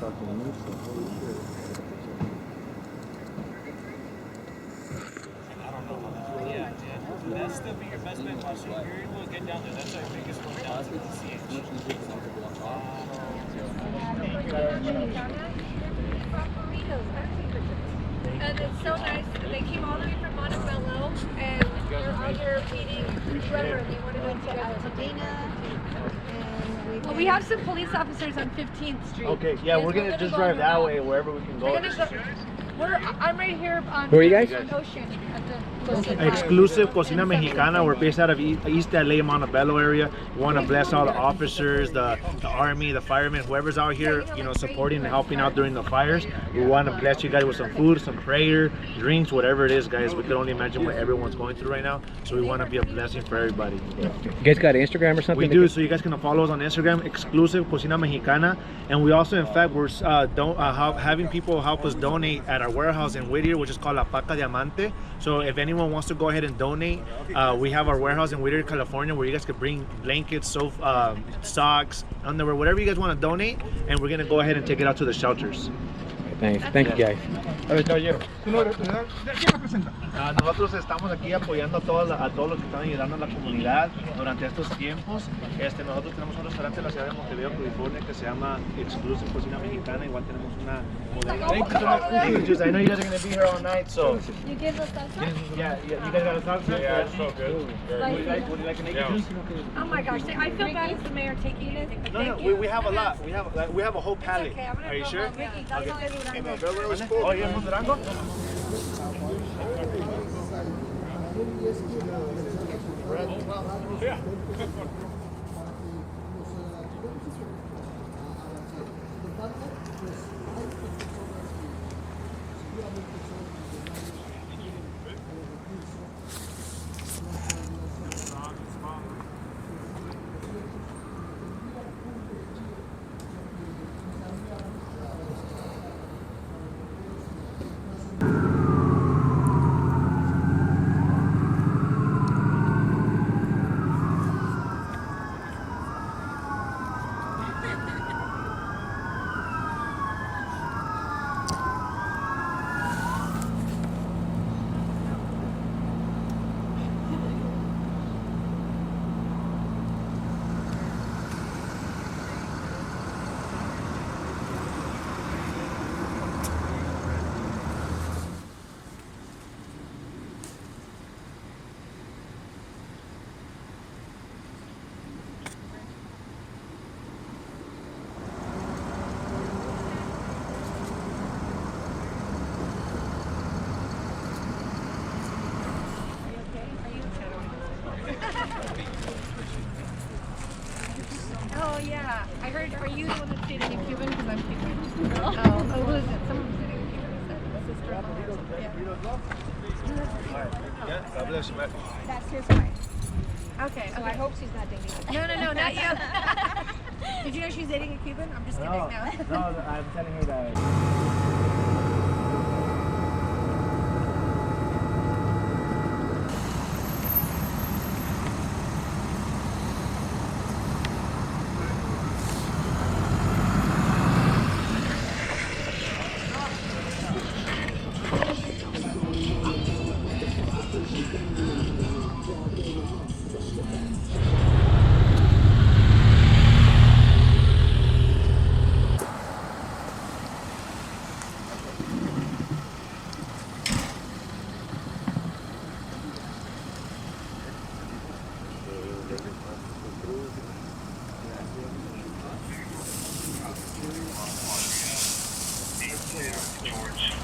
Yeah, that's still be your best bet watching. You're able to get down there. That's our biggest one down to the CH. And it's so nice. They came all the way from Montebello and they're under feeding whoever they wanted to go to Altadena. Well, we have some police officers on 15th Street. Okay, yeah, we're gonna just drive that way wherever we can go. I'm right here on Who are you guys? Ocean at the Exclusive Cocina Mexicana. We're based out of East LA, Montebello area. We want to bless all the officers, the army, the firemen, whoever's out here, you know, supporting and helping out during the fires. We want to bless you guys with some food, some prayer, drinks, whatever it is, guys. We can only imagine what everyone's going through right now. So we want to be a blessing for everybody. You guys got Instagram or something? We do, so you guys can follow us on Instagram, Exclusive Cocina Mexicana. And we also, in fact, we're having people help us donate at our warehouse in Whittier, which is called La Paca Diamante. So if anyone wants to go ahead and donate, we have our warehouse in Whittier, California, where you guys could bring blankets, soap, socks, underwear, whatever you guys want to donate, and we're going to go ahead and take it out to the shelters. Thanks. Thank you, guys. Nosotros estamos aquí apoyando a todos los que están ayudando a la comunidad durante estos tiempos. Nosotros tenemos un restaurante en la ciudad de Montevideo, California, que se llama Exclusive Cocina Mexicana. Igual tenemos una bodega. Thank you so much. I know you guys are going to be here all night, so. You give us that stuff? Yeah, you guys got a salsa? Yeah, it's so good. Would you like an egg juice? Oh my gosh, I feel bad as the mayor taking it. No, we have a lot. We have a whole pallet. Okay, I'm gonna Are you go sure? home. Ricky, that's not everyone. Oh, you have Durango? Yeah. Oh yeah, I heard. Are you the one that's dating a Cuban? Because I'm Cuban. Oh, who is it? Someone was dating a Cuban. Yeah, God bless you, man. That's his wife. Okay, So I hope she's not dating you. No, not you. Did you know she's dating a Cuban? I'm just kidding. No. No, I'm telling her that. George.